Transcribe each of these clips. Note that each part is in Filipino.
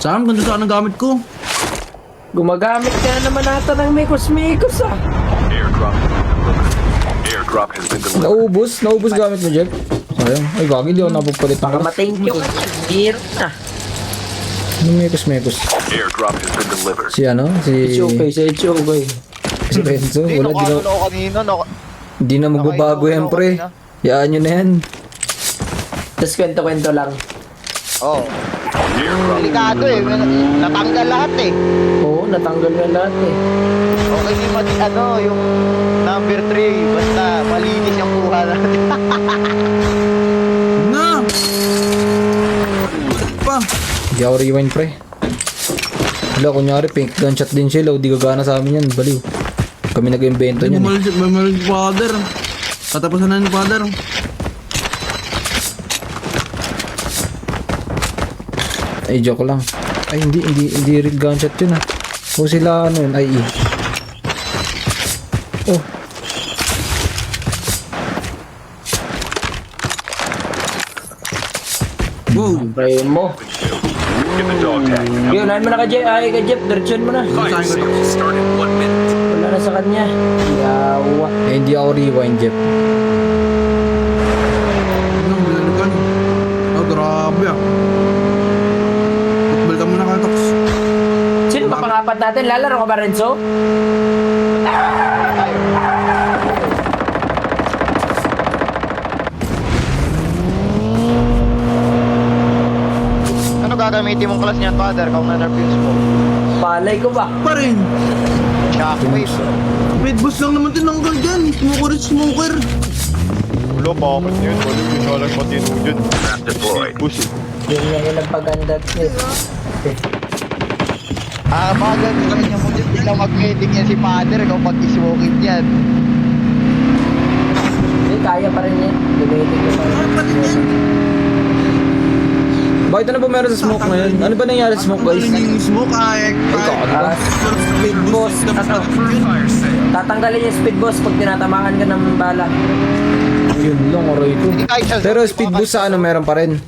Saan? Ganda saan ang gamit ko? Gumagamit ka na naman ata ng mekos-mekos ah. Airdrop has been delivered. Naubos gamit mo, Jeff. Sayang. Ay, gagi, di ako napapalit ng Baka kalas. ma-thank you ka. Hirap na. Yung mekos-mekos. Airdrop has been delivered. Si ano? Si Chokay. Si Renzo. Hindi, Wala, nakaano ako kanina. di na magbabago yan, pre. Yaan nyo na yan. Tapos kwento-kwento lang. Oo. Delikado eh. Natanggal lahat eh. Oo, natanggal na lahat eh. Okay naman yung number 3. Basta malinis yung kuha natin. Na! Pa! Hindi ako rewind, pre. Wala, kunyari, pink gunshot din sila. O, di gagana sa amin yan. Baliw. Kami nag-invento niyan. Bumalag si father. Katapusan na ni father. Ay, joke lang. Ay, hindi real gunshot yun, ah. O, sila, ano yun, IE. Oh, Wow! Pray mo. Get the dog tag. Yun, unahin mo na ka Jeff. Ay, ka Jeff. Diretsuhan mo na. Fire sale start in 1 minute. Wala na sa kanya. Yawa. eh, hindi ako rewind, Jeff. Anong bilalikan? Oh, grabe ah. Football ka muna ka, Tox. Sino ka pangapat natin? Lalaro ka ba, Renzo? Ano gagamitin mong class niyan, father? Kung na-refuse mo. Palay ko ba? Pa rin. Shockwave. Red boss lang naman tinanggal dyan. Smoker. Ulo, bakit yun? Wala yung pinalag pati yun. Trap deployed. Push. Yun yung nagpaganda. Bagal sa kanya mo dyan. Bigla mag-medic yan si father. Ikaw pag-smoking yan. Hindi, kaya pa rin yan. Dumitig ko pa rin. Bakit ano ba meron sa smoke ngayon? Ano ba nangyari sa smoke, guys? Tanggalin yung smoke, Speed boss. Ano? Fire sale. Tatanggalin yung speed boss pag tinatamaan ka ng bala. Yun lang, aray ko. Hindi kahit sa Pero speed boost sa ano meron pa rin.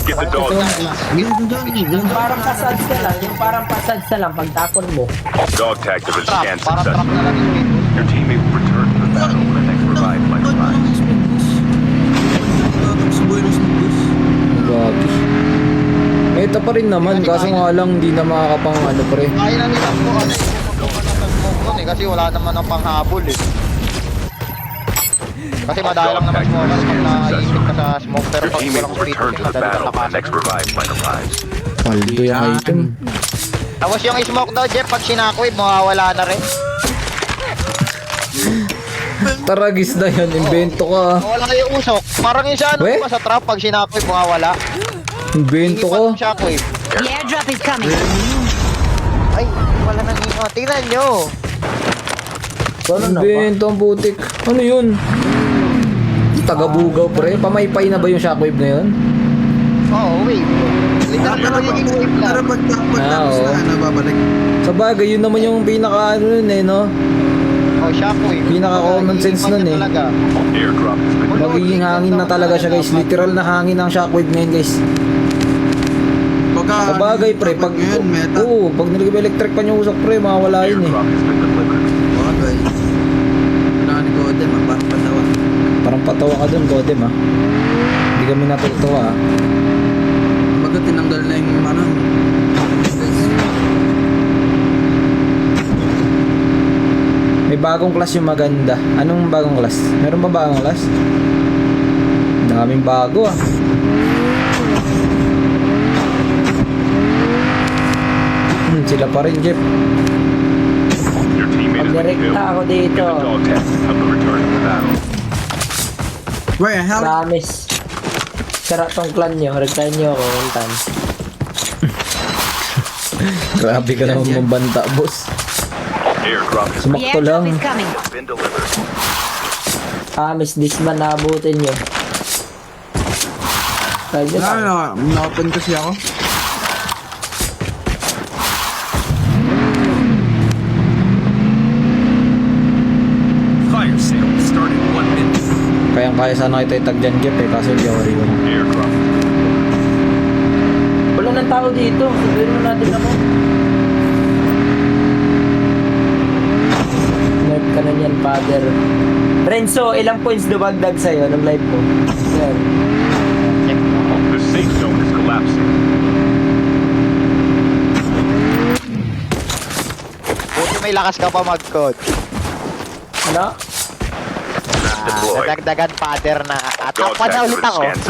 Get the dog tag. Yung parang pasads na lang. Yung parang pasads na lang. Pagtapon mo. Dog tag has been truck. scanned Para truck na lang yung speed. Your teammate will return to the battle when the next revive flight arrives. Gagi. Ito pa rin naman, kaso nga lang hindi na makakapang ano pre. Kaya na nila po ano yung smoke nun eh. Kasi wala naman ng panghabol eh. Kasi madaya lang naman smoke pag naiipit ka sa smoke. Pero Your pag teammate walang will speed return to the madali battle ka when the next nakasan. revive flight arrives. Paldo yung item. Tapos yung smoke daw Jeff, pag sinakwave mawawala na rin. Taragis na yan, invento ka. Mawala na yung usok. Parang yung sa ano We? diba, sa trap pag sinakwave mawawala. Invento Hindi ka. pa yung shockwave. The airdrop is coming. Ay, wala nang ingat. Tingnan nyo. Invento ang putik. Ano yun? Tagabugaw pre. Pamaypay na ba yung shockwave na yun? Oo, wave. Literal na magiging wave lang. Pero pagtapos oo. na, babalik. Sa bagay, yun naman yung pinaka ano nun eh no? Oh, shockwave. Pinaka-common sense nun eh. Talaga. Airdrop has been Magiging hangin na talaga siya guys. Literal na hangin ang shockwave ngayon guys. Sa bagay pre, pag yun, meta. oo, pag nilagay-electric pa yung usok pre, mawawala yun eh. airdrop has been delivered. Bagay. Kailangan ni Godem, parang patawa. Parang patawa ka dun, Godem ah. Hindi kami natutuwa ah. Baga tinanggal na yung ano. May bagong class yung maganda. Anong bagong class? Meron ba bagong class? Daming bago ah. Sila pa rin, Jeff. Your teammate has been Pag-direkta killed. ako Get dito. the dog tag. Help them return to the battle. Where hell? Promise. Sara tong clan nyo. Regtahin nyo ako one time. Grabe ka naman mambanta, boss. Airdrop has The Sumakto airdrop lang. is coming. been delivered. Promise, this man naabutin nyo. Kaya dyan lang. Nakapan kasi ako. Fire sale start in 1 minute. Kayang-kaya sana kita itag dyan, Jeff eh. Kaso hindi ako rin. Airdrop. Wala na ng tao dito. Sabihin mo natin ako. Nerf ka na niyan, father. Renzo, ilang points dumagdag sa'yo ng live mo? Yan. Check mo. The safe zone is collapsing. Buti may lakas ka pa mag-code. Ano? Nadagdagan father na. At Dog pa na tag ulit for ako. scans.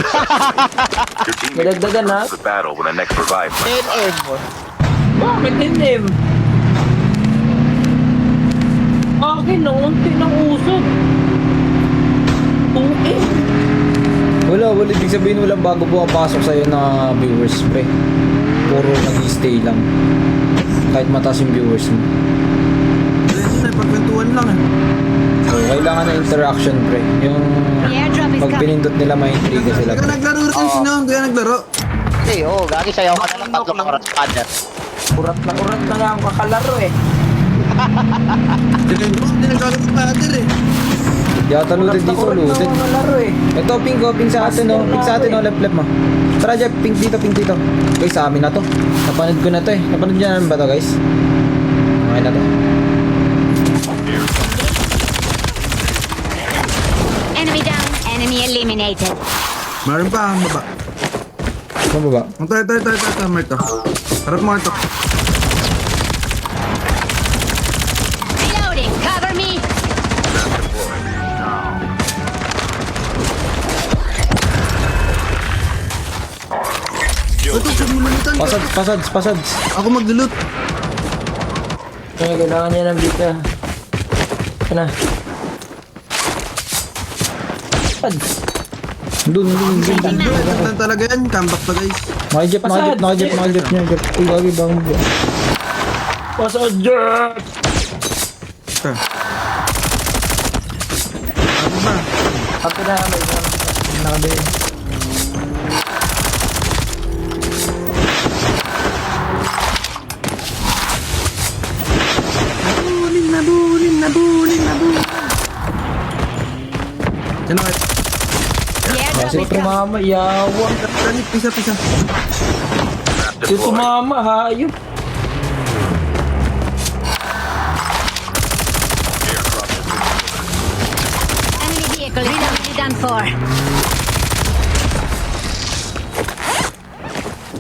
Your teammates Nadagdagan, ha? the battle when the next revive. 10M. Bakit hindi? Akin na, unti ng usod. Okay. Wala. Ibig sabihin walang bago pumapasok sa'yo na viewers, pre. Puro nag-stay lang. Kahit mataas yung viewers mo. Diretso na, pagkwentuhan lang eh. So, kailangan na interaction, pre. Yung The airdrop is pag coming. pinindot nila, ma-intriga sila, Ikaw pre. naglaro rin sino? Hindi ka naglaro. Hindi, oo. Gagi sayaw ka na lang tatlong oras father. Urat na nga ang kakalaro eh. Hindi naglaro ng father eh. Yata looted dito, Urat looted. na ang kalaro eh. Ito, ping sa atin, no? Ping sa atin, no? Left mo. Tara, Jeff, ping dito. Guys, sa amin na to. Napanood ko na to eh. Napanood niya namin ba to, guys? Okay na to. Enemy down. Enemy eliminated. Meron pa, baba. Saan ba ba? Ito, Marto. Harap mo ito. Reloading. Cover me. Ito, sumulitan. Pasads. Ako mag-loot. Kaya kailangan niya ng bita. Ito na. Pads. Doon. Ito talaga yan. Comeback pa guys. Nakajep niya. Uy, gagi, bang mo. Pasajak! Ito. Ano ba? Ako na, may nakabi. Nabulin. Sino kayo? The airdrop Kasi is coming. Tumama, yawa. Kalit, pisa. Yung tumama, hayop. Enemy vehicle is completely done for.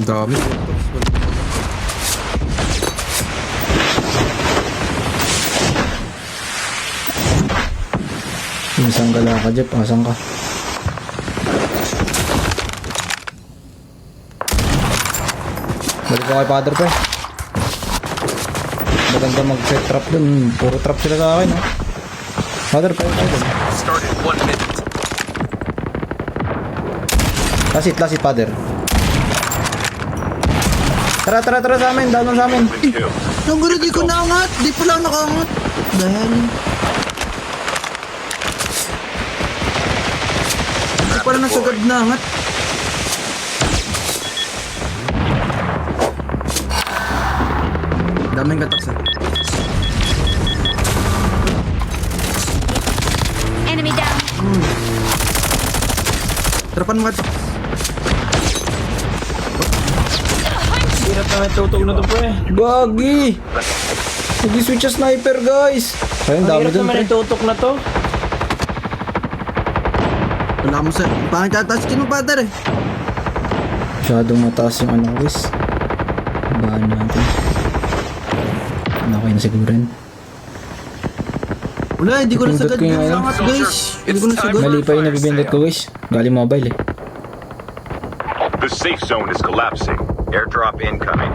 Dami. Isang gala ka, Jeff. Asan ka? Balik ko kay Father, pre. Maganda mag-set trap dun. Puro trap sila sa akin, ha? Father, pre. Start in 1 minute. Last hit, Father. Tara sa amin. Down sa amin. Big kill. Ang gano'n, di ko naangat. Di pala nakaangat. Dahil. Di pala nasagad na angat. Daming kataksan. Enemy down. Tarapan mo ito. Hirap na may tutog na to, pre. Gagi! Nag-switch sa sniper, guys! Ayun, Ang dami hirap dun, naman pre. yung tutok na to. Wala mo sa... Pangit tatas mo, father eh. Masyadong mataas yung ano, guys. Bahan natin. Okay na siguro rin. Wala, hindi ko Pindot nasagad ko yung yung ano. angat, guys. Hindi ko nasagad. Mali pa yung nabibindot ko, guys. Galing mobile, eh. The safe zone is collapsing. Airdrop incoming.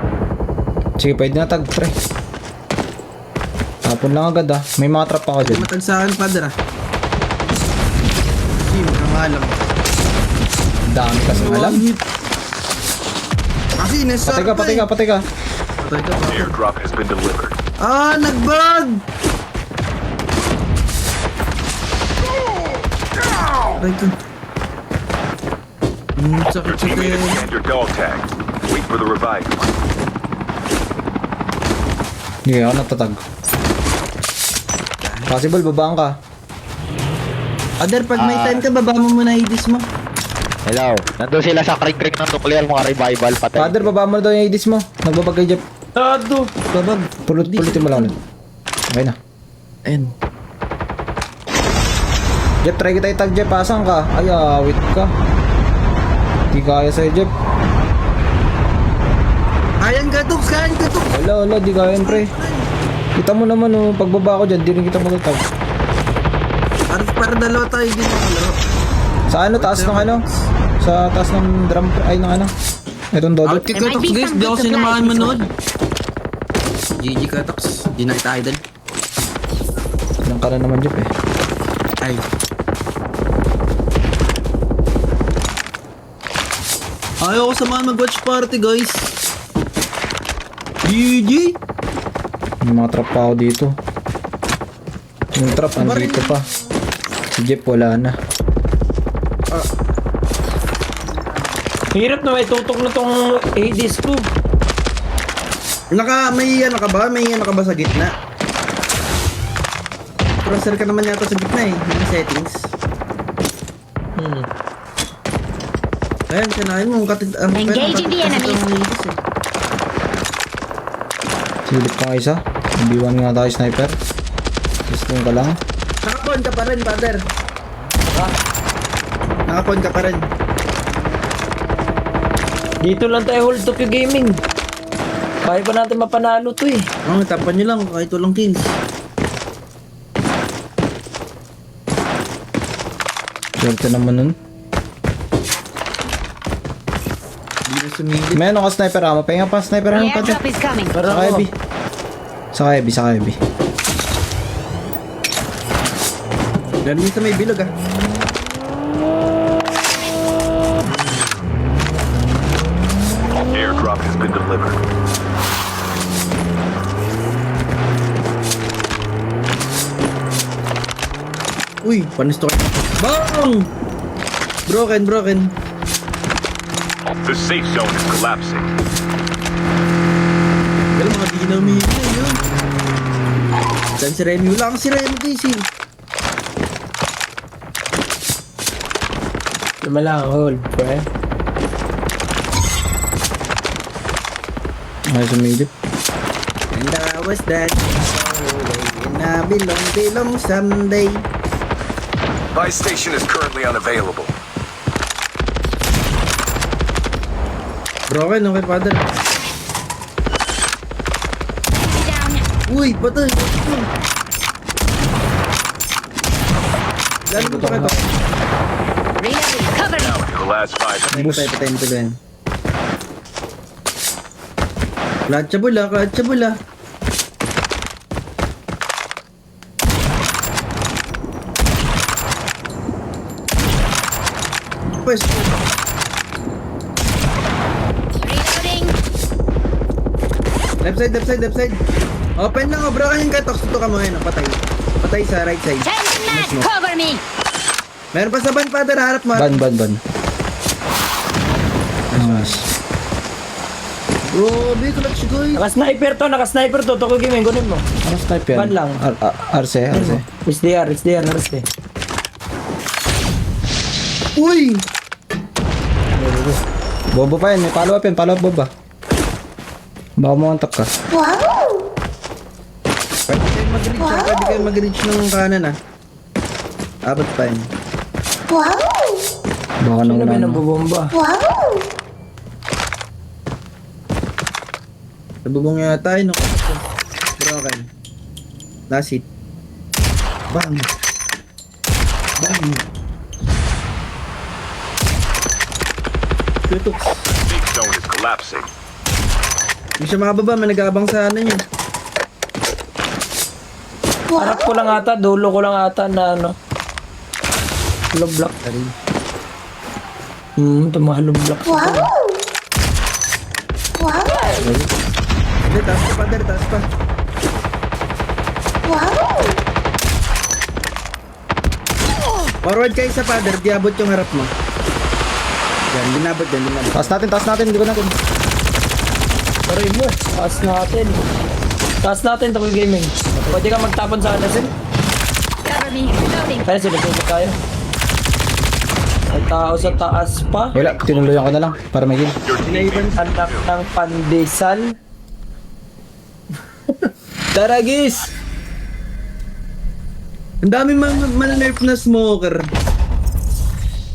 Sige, pwede na tag, pre. Tapon lang agad, ah. May mga trap ako dyan. Matag sa akin, father ah. Kasi, makangalam. Dami kasi alam. Kasi, nasa... Patay ka. Patay ka, The father. airdrop has been delivered. Ah, nagbag! Aray ko. Sakit sa Teammate has tayo. scanned your dog tag. Wait for the revive. Hindi ako natatag. Possible, babaan ka. Father, pag may time ka, baba mo muna i-dis mo. Hello. Nandun sila sa kring-kring ng nuclear, mga revival patay. Father, baba mo na daw yung ADs mo. Nagbabag kay Jeff. Tado. Babag. Pulutin mo lang ulit. Okay na. Ayun. Jeff, try kita itag Jeff. Asan ka? Ay, awit ka. Di kaya sa'yo, Jeff. Kayan ka, Tox. Kayan ka, Tox. Wala, di kaya yun, pre. Kita mo naman, oh, pagbaba ko dyan, di rin kita matatag. Para dalawa tayo din ang laro. Sa ano, taas ng ano? Sa taas ng drum, ay, ng ano? Itong dodot. Out kick ka, Tox, guys. Di ako sinamahan manood. GG ka, Tox. Di na kita idol. Ilang ka na naman, Jeff, eh. Ay. Ayaw ko samahan mag-watch party, guys. GG. May mga trap pa ako dito. Yung trap, andito pa. Si Jeff, wala na. Hirap na may tutok na tong ADs ko. May ano ka ba? May ano ka ba sa gitna? Crosshair ka naman yata sa gitna eh. Yung settings. Ayan, sanayin mo. Engaging the enemy. Silip ka nga isa. B1 nga tayo, sniper. Gusto ka lang. Nakapon ka pa rin, father. Nakapon ka pa rin. Dito lang tayo hold to gaming. Kaya pa natin mapanalo to eh. Tapan nyo lang kahit walang kills. Swerte naman nun. Hindi na sumilip. May ano ka sniper ammo. Pahinga pa sniper The ammo pa dyan. airdrop is coming. Para Sa heavy. Sa heavy. Ganun yun sa may bilog ah. Airdrop has been delivered. Uy, panis to kayo. Bang! Broken. The safe zone is collapsing. Pero mga di na umihingi yun. Saan si Remy? Wala kang si Remy, Casey. Lima lang hold, pre. Ay, sumilip. And I was that and I belong someday. Buy station is currently unavailable. Broken, okay, father. Down. Uy, patay. Lalo mo pa kayo. Reloading. Cover me. Down to the last 5 minutes. Patay mo tuloy. Katsa bula. Pues, Reloading. left side. Open lang, bro. Ayun ka, Tox. Ito ka mo ngayon. Patay sa right side. Changing mag. Cover me. Meron pa sa ban, father. Harap mo. Ban. Nice. Grabe, clutch guys. Naka-sniper to. Toko gaming, gunin mo. Ano snipe yan? Ban lang. RC. SDR. Uy! Bobo pa yan. May follow up Boba. Baka mo ang tap ka. Pwede kayo mag-reach ng kanan ah. Abot pa yun. Baka nang Sino ba ano. nabubomba? Nabubong yata yun. Broken. Last hit. Bang! Tutok. Safe zone is collapsing. Hindi siya makababa. May nag-aabang sa ano niya. Harap ko lang ata, dulo ko lang ata na ano. Hollow block. Ito mga hollow block. Hindi, taas pa, father. Taas pa. Forward kayo sa father. Diabot yung harap mo. Yan, binabot. Taas natin. Hindi ko natin. Paray mo, taas natin Toko gaming. Pwede ka magtapon sa alasin. Cover me. Reloading. Kaya sila tayo. May tao sa taas pa. Wala, tinuluyan ko na lang para may kill. Your teammates Anak ng pandesal. Tara, Gis! Ang dami man nerf na smoker.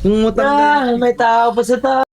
Yung matanda. May tao pa sa taas.